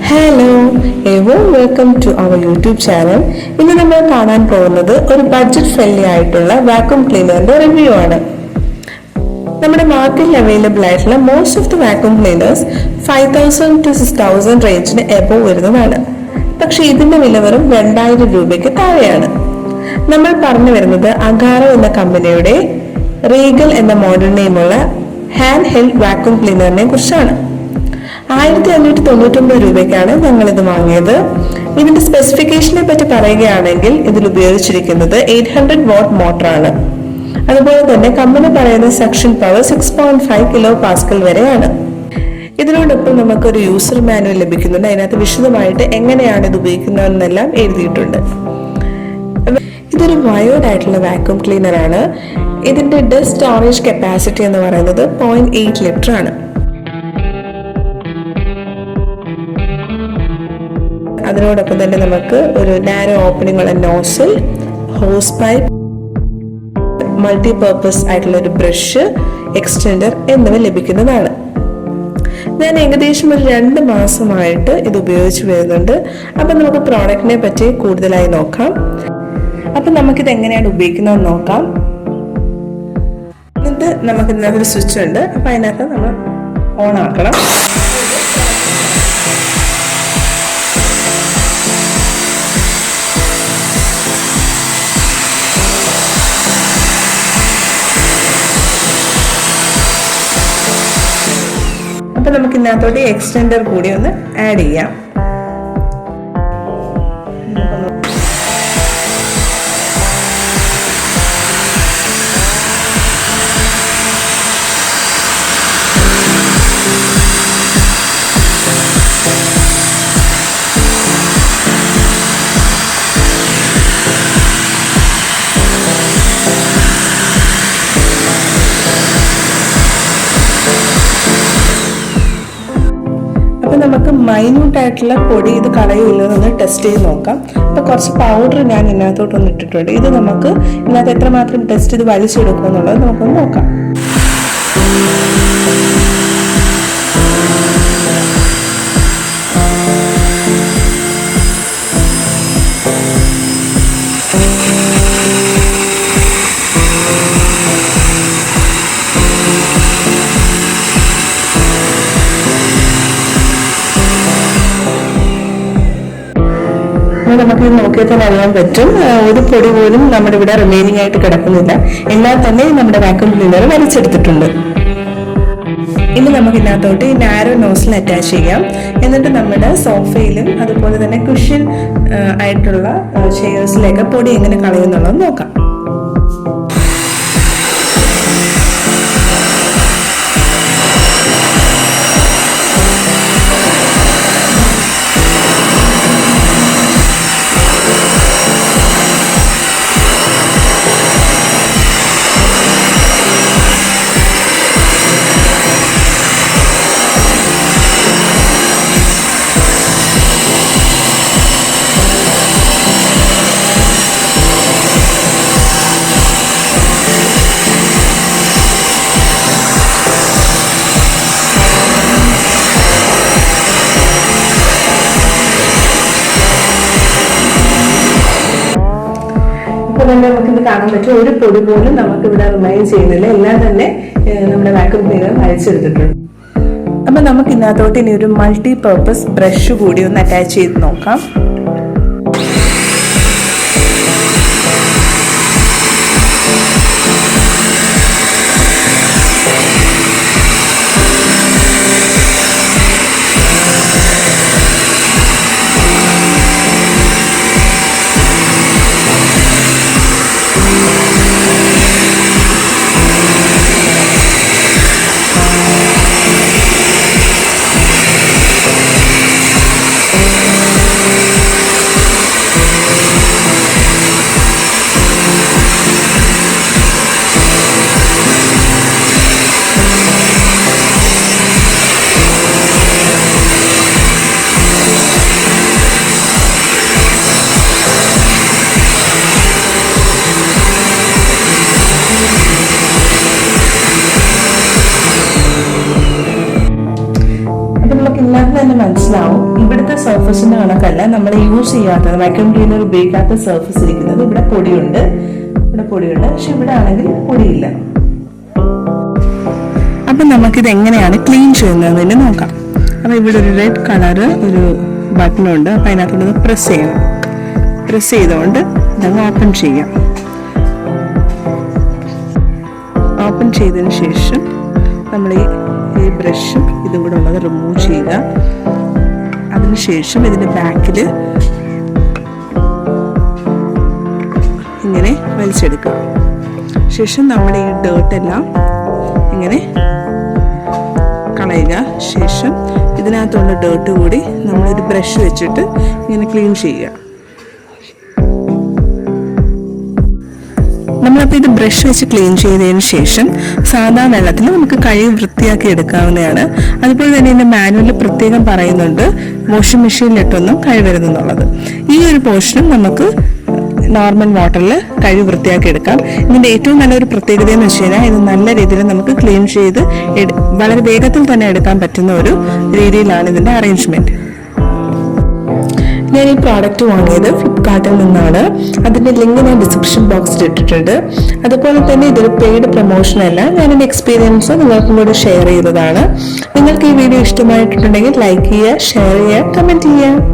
Hello, a warm welcome to our YouTube channel. ഇന്ന് നമ്മൾ കാണാൻ പോകുന്നത് ഒരു ബഡ്ജറ്റ് ഫ്രണ്ട്ലി ആയിട്ടുള്ള വാക്യൂം ക്ലീനറിന്റെ റിവ്യൂ ആണ്. നമ്മുടെ മാർക്കറ്റിൽ അവൈലബിൾ ആയിട്ടുള്ള most of the vacuum cleaners 5000 to 6000 റേഞ്ചിന് എബോവ് വരുന്നതാണ്. പക്ഷേ ഇതിന്റെ വില വെറും 2000 രൂപയ്ക്ക് താഴെയാണ്. നമ്മൾ പറഞ്ഞു വരുന്നത് അഗാറോ എന്ന കമ്പനിയുടെ റീഗൽ എന്ന മോഡൽ നെയിമുള്ള ഹാൻഡ് ഹെൽഡ് വാക്യൂം ക്ലീനറിനെ കുറിച്ചാണ്. 1599 രൂപയ്ക്കാണ് ഞങ്ങൾ ഇത് വാങ്ങിയത്. ഇതിന്റെ സ്പെസിഫിക്കേഷനെ പറ്റി പറയുകയാണെങ്കിൽ ഇതിൽ ഉപയോഗിച്ചിരിക്കുന്നത് 800 വാട്ട് മോട്ടറാണ്. അതുപോലെ തന്നെ കമ്പനി പറയുന്ന സെക്ഷൻ പവർ 6.5 കിലോ പാസ്കൽ വരെയാണ്. ഇതിനോടൊപ്പം നമുക്കൊരു യൂസർ മാനുവൽ ലഭിക്കുന്നുണ്ട്. അതിനകത്ത് വിശദമായിട്ട് എങ്ങനെയാണ് ഇത് ഉപയോഗിക്കുന്നതെന്നെല്ലാം എഴുതിയിട്ടുണ്ട്. ഇതൊരു വയേർഡ് ആയിട്ടുള്ള വാക്യൂം ക്ലീനർ ആണ്. ഇതിന്റെ ഡസ്റ്റ് സ്റ്റോറേജ് കപ്പാസിറ്റി എന്ന് പറയുന്നത് 0.8 ലിറ്റർ ആണ്. അതിനോടൊപ്പം തന്നെ നമുക്ക് ഒരു നാരോ ഓപ്പണിംഗ് ഉള്ള നോസിൽ, ഹോസ് പൈപ്പ്, മൾട്ടിപർപ്പസ് ആയിട്ടുള്ള ഒരു ബ്രഷ്, എക്സ്റ്റെൻഡർ എന്നിവ ലഭിക്കുന്നതാണ്. ഞാൻ ഏകദേശം ഒരു 2 മാസമായിട്ട് ഇത് ഉപയോഗിച്ച് വരുന്നുണ്ട്. അപ്പം നമുക്ക് പ്രോഡക്റ്റിനെ പറ്റി കൂടുതലായി നോക്കാം. അപ്പം നമുക്കിത് എങ്ങനെയാണ് ഉപയോഗിക്കുന്നതെന്ന് നോക്കാം. എന്നിട്ട് നമുക്ക് ഇതിനകത്തൊരു സ്വിച്ച് ഉണ്ട്. അപ്പം അതിനകത്ത് നമ്മൾ ഓൺ ആക്കണം. അപ്പൊ നമുക്ക് ഇതിനകത്തോട്ട് എക്സ്റ്റെൻഡർ കൂടി ഒന്ന് ആഡ് ചെയ്യാം. നമുക്ക് മൈന്യൂട്ട് ആയിട്ടുള്ള പൊടി ഇത് കളയില്ലെന്നൊന്ന് ടെസ്റ്റ് ചെയ്ത് നോക്കാം. അപ്പൊ കുറച്ച് പൗഡർ ഞാൻ ഇതിനകത്തോട്ടൊന്ന് ഇട്ടിട്ടുണ്ട്. ഇത് നമുക്ക് ഇതിനകത്ത് എത്രമാത്രം ടെസ്റ്റ് ഇത് വലിച്ചെടുക്കും എന്നുള്ളത് നമുക്കൊന്ന് നോക്കാം. നമുക്ക് ഇത് നോക്കിയാൽ തന്നെ അറിയാൻ പറ്റും, ഒരു പൊടി പോലും നമ്മുടെ ഇവിടെ റിമൈനിങ് ആയിട്ട് കിടക്കുന്നില്ല. എല്ലാം തന്നെ നമ്മുടെ വാക്യൂം ക്ലീനർ വലിച്ചെടുത്തിട്ടുണ്ട്. ഇനി നമുക്ക് ഇതിനകത്തോട്ട് ഈ നാരോ നോസിൽ അറ്റാച്ച് ചെയ്യാം. എന്നിട്ട് നമ്മുടെ സോഫയിലും അതുപോലെ തന്നെ കുഷ്യൻ ആയിട്ടുള്ള ചെയർസിലേക്ക് പൊടി എങ്ങനെ കളയുന്നുള്ളത് നോക്കാം. അപ്പോൾ തന്നെ നമുക്കിത് കാണാൻ പറ്റും, ഒരു പൊടി പോലും നമുക്ക് ഇവിടെ റിമൈൻ ചെയ്യുന്നില്ല. എല്ലാം തന്നെ നമ്മുടെ വാക്യൂം ക്ലീനർ അഴിച്ചെടുത്തിട്ടുണ്ട്. അപ്പൊ നമുക്ക് ഇതിനകത്തോട്ട് ഇനി ഒരു മൾട്ടിപർപ്പസ് ബ്രഷ് കൂടി ഒന്ന് അറ്റാച്ച് ചെയ്ത് നോക്കാം. ഇവിടുത്തെ സർഫസിന്റെ കണക്കല്ല നമ്മൾ യൂസ് ചെയ്യാത്ത വാക്യൂം ക്ലീനർ ഉപയോഗിക്കാത്ത സർഫസ് ഇരിക്കുന്നത്. ഇവിടെ പൊടിയുണ്ട്, പക്ഷെ ഇവിടെ ആണെങ്കിൽ പൊടിയില്ല. അപ്പൊ നമുക്കിത് എങ്ങനെയാണ് ക്ലീൻ ചെയ്യുന്നതെന്ന് നോക്കാം. അപ്പൊ ഇവിടെ ഒരു റെഡ് കളറ് ഒരു ബട്ടൺ ഉണ്ട്. അപ്പൊ അതിനകത്തുള്ളത് പ്രസ് ചെയ്യണം. പ്രസ് ചെയ്തുകൊണ്ട് ഇതങ്ങ് ഓപ്പൺ ചെയ്യാം. ഓപ്പൺ ചെയ്തതിന് ശേഷം നമ്മൾ ഈ ബ്രഷും ഇതും കൂടെ ഉള്ളത് റിമൂവ് ചെയ്യുക. അതിനുശേഷം ഇതിന്റെ ബാക്കിൽ ഇങ്ങനെ വലിച്ചെടുക്കുക. ശേഷം നമ്മുടെ ഈ ഡേർട്ടെല്ലാം ഇങ്ങനെ കളയുക. ശേഷം ഇതിനകത്തുള്ള ഡേർട്ട് കൂടി നമ്മളൊരു ബ്രഷ് വെച്ചിട്ട് ഇങ്ങനെ ക്ലീൻ ചെയ്യുക. നമ്മളപ്പോൾ ഇത് ബ്രഷ് വെച്ച് ക്ലീൻ ചെയ്തതിന് ശേഷം സാധാ വെള്ളത്തിൽ നമുക്ക് കൈ വൃത്തിയാക്കി എടുക്കാവുന്നതാണ്. അതുപോലെ തന്നെ ഇതിന്റെ മാനുവലിൽ പ്രത്യേകം പറയുന്നുണ്ട് വാഷിംഗ് മെഷീനിലിട്ടൊന്നും കഴുകരുതെന്നുള്ളത്. ഈ ഒരു പോർഷനും നമുക്ക് നോർമൽ വാട്ടറിൽ കഴുകി വൃത്തിയാക്കി എടുക്കാം. ഇതിന്റെ ഏറ്റവും നല്ലൊരു പ്രത്യേകത എന്ന് വെച്ച് കഴിഞ്ഞാൽ ഇത് നല്ല രീതിയിൽ നമുക്ക് ക്ലീൻ ചെയ്ത് വളരെ വേഗത്തിൽ തന്നെ എടുക്കാൻ പറ്റുന്ന ഒരു രീതിയിലാണ് ഇതിന്റെ അറേഞ്ച്മെന്റ്. ഞാൻ ഈ പ്രോഡക്റ്റ് വാങ്ങിയത് ഫ്ലിപ്കാർട്ടിൽ നിന്നാണ്. അതിന്റെ ലിങ്ക് ഞാൻ ഡിസ്ക്രിപ്ഷൻ ബോക്സിൽ ഇട്ടിട്ടുണ്ട്. അതുപോലെ തന്നെ ഇതൊരു പെയ്ഡ് പ്രൊമോഷൻ അല്ല, ഞാൻ എൻ്റെ എക്സ്പീരിയൻസ് നിങ്ങൾക്കും കൂടി ഷെയർ ചെയ്തതാണ്. നിങ്ങൾക്ക് ഈ വീഡിയോ ഇഷ്ടമായിട്ടുണ്ടെങ്കിൽ ലൈക്ക് ചെയ്യുക, ഷെയർ ചെയ്യുക, കമന്റ് ചെയ്യുക.